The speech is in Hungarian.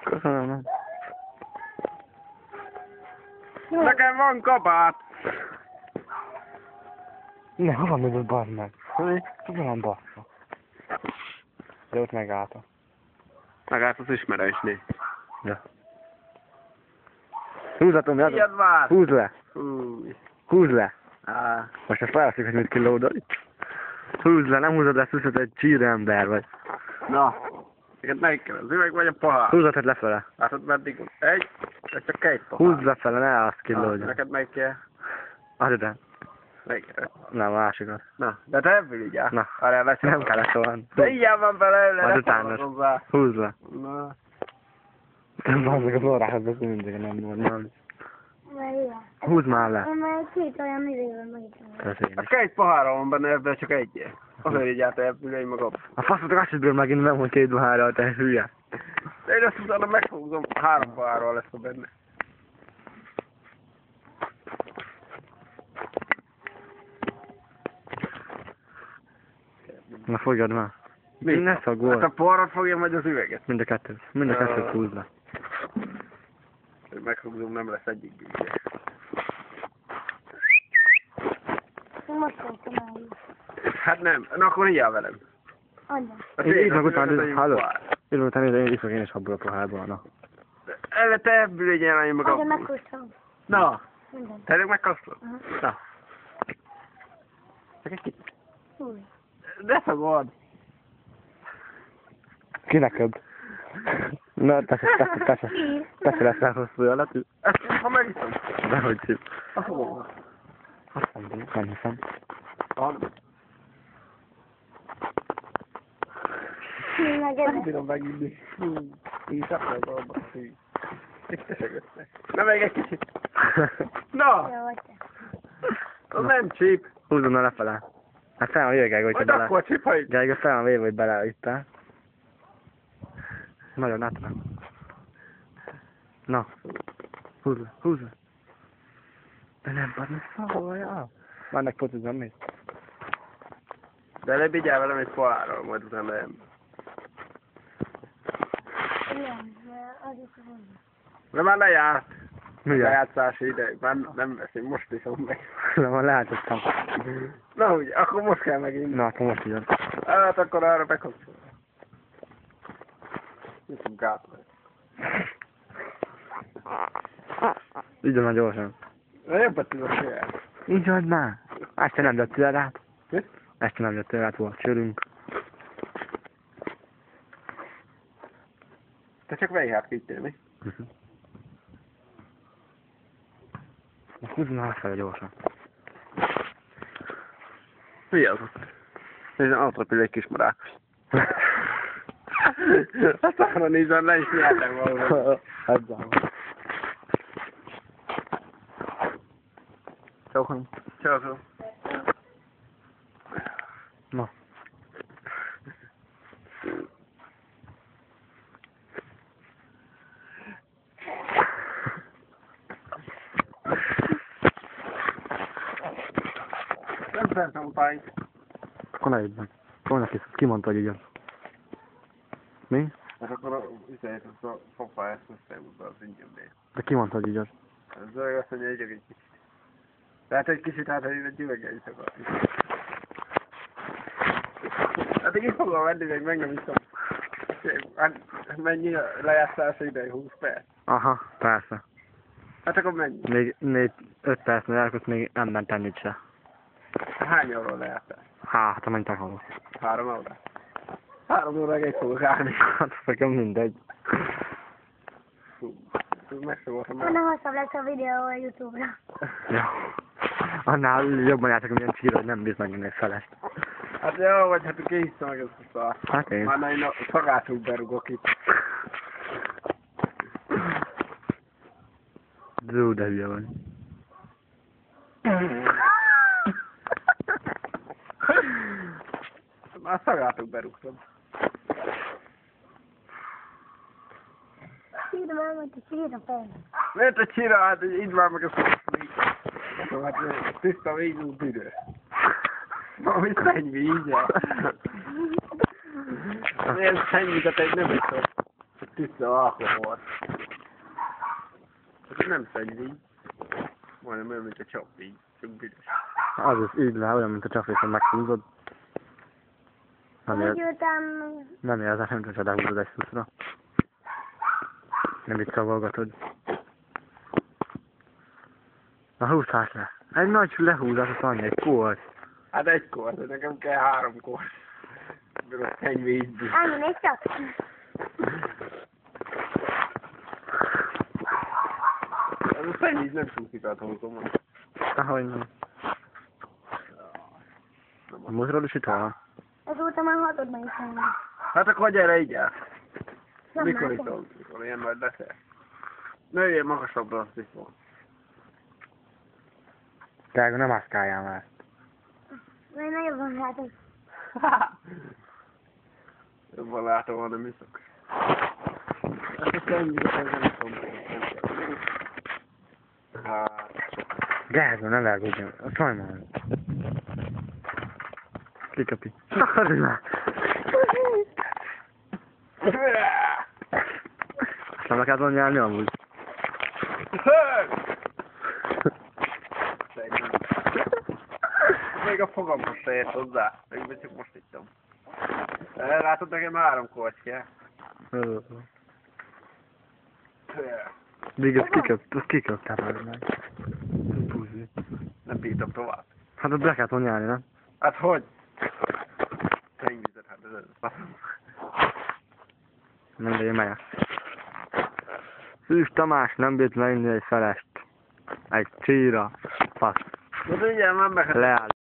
Köszönöm, nem? Nekem van kabát! Ne, hova mögött bazd meg? Hova van bassza? De ott megállta. Megállt az ismerősné. Ja. Húzzatom, mi az? Ilyet vár! Húzd le! Fúj. Húzd le! Á. Most ezt felállszik, hogy mit kilódolj. Húzd le, nem húzod le, szuszod, egy csír ember vagy. Na. Neked melyik kell? Az üveg vagy a pohár? Húzhatod lefele. Látod meddig? Egy? Ez csak egy pohár. Húzd lefele, ne azt kilódj. Neked melyik kell? Add ide. Melyikre? Nem, a másikat. Na, de te ebből így áll. Na. Arra lesz. Nem kell ezt olyan. De ilyen van belőle, Az ne utános. foglalkozzál. Húzd le. Na. Nem van meg az orrához, ez mindig nem normális. Húzd már le. Én már két olyan idejében megítem. Köszönjük. Hát két pohára van benne, ebből csak egy. Azért így állt ebből egy magam. A faszotok azt is bírom megint, nem hogy két pohárral, te hülye. De én ezt utána megfogom, 3 pohárral lesz a benne. Na fogjad már. Mi? Ne szagolj. Hát a poharat fogja majd az üveget. Mind a kettőt. Mind a kettőt húzd le. Megfogom, nem lesz egyik bűnje. Most voltam el. Hát nem, na akkor így áll velem. Anya. Így meg után, hallod? Így meg után én iszok én is abból a pohárból, na. Erre te ebből legyen annyi meg Anya abból. meghúztam. Na, Minden. tényleg megkasztod? Aha. Na. Csak egy kicsit. Fúj. De szagod. Ki neked? Na, te lesz rá hosszú alatű. Ezt ha megiszom. Dehogy szép. Azt fogom. Azt nem hiszem. Nem bírom meginni. Így szakmai valóban. Na még egy kicsit. Na! Jó, vagy te. Az nem csíp. Húzzon a lefele. Hát fel van véve, Gergő, hogyha Majd bele... akkor csíp, ha így. Gergő, fel van véve, hogy beleüttál. Nagyon átlan. Na. Húzz le, húzz le. De nem van, ne szólja. Vannak focizom még. De előbb így áll velem egy pohárral, majd utána nem. Igen, az is van. De már lejárt. Mi jár? Lejátszási ideig. Már nem veszem, most iszom meg. Na, van lehetottam. Na ugye, akkor most kell megint. Na, akkor most jön. Hát akkor arra bekapcsolom. Viszont gátra. Így van gyorsan. Na jobbat tudok csinálni. Így van már. Ezt nem jöttél rá. Mi? Ezt nem jöttél rá, volt csörünk. Te csak vejját kittél, mi? Húzz már fel gyorsan. Mi az ott? Nézd, autópil egy kis marákos. Azt arra nézem, le is nyertem valóban. Hát van. Csókolom. Csókolom. Na. Nem szeretem a pályt. Akkor ne így meg. Akkor neki kimondta, hogy így az. Mi? Hát akkor üzenet a fokpályát összeúzza az ingyenből. De kimondta, hogy így az. Ez olyan azt mondja, hogy egy kicsit. Tehát egy kicsit átadni egy üveggel is akar. Hát én fogom venni, még meg nem iszom. Hát mennyi a lejátszása ideig? 20 perc? Aha, persze. Hát akkor mennyi? Még 5 percnél elköt még nem ment ennyit se. Hány óra lejátszás? Hát amennyit akarok. 3 óra? 3 óráig egy fogok állni. Hát nekem mindegy. Meg sem voltam Annál el. hosszabb lesz a videó a Youtube-ra. Ja. Annál jobban játszik, milyen csíra, hogy nem bíz megint egy felest. Hát jó, vagy hát kihiszem meg ezt a szart. Hát én. Már én a szagátul berugok itt. Zú, de hülye vagy. Már szagátul berúgtam. Sírd már, hogy te sírd a fejed. Miért a csira, hát így már meg a szakasztani. Hát tiszta vízú tüdő. Valami szennyvíz, így. Ez szennyvizet egy nem iszom. Tiszta alkohol. Ez nem szennyvíz. Majdnem olyan, mint a csapvíz. Csak büdös. Az is így le, olyan, mint a csapvízon meghúzod. Úgy ültem, Nem érzem, nem csak lehúzod egy szuszra. Nem itt szavolgatod. Na húzhás le. Egy nagy lehúzás, az annyi, egy kór. Hát egy kor, de nekem kell 3 kor. Mert a szennyvízből. annyi még csak. Ez a szennyvíz nem súszik át hozom. Ahogy nem. A mozrod is itt van. Azóta már hatodban is van. Hát akkor gyere így el. Nem Mikor látom. iszol? Mikor ilyen nagy leszel? Nőjél magasabbra, azt iszol. Te nem mászkáljál már. Mert nagyon van látom. Jobban látom, van, nem iszok. Ezt a szennyvízet nem iszom. Hát... Gázba, ne vergődjön. A sajmán. Kikapi. Szakadj már! Nem le kellett volna nyelni amúgy. Még a fogamhoz se ért hozzá. Még csak most ittam. Látod, nekem 3 korty kell. Még azt kiköptem már meg. Búzi. Nem bírtam tovább. Hát ott be kellett volna nyelni, nem? Hát hogy? Szennyvizet, hát ez. Nem, de én megyek. Szűs Tamás nem bírt leírni egy felest. Egy csíra. Fasz. De ugye már meg... Leáll.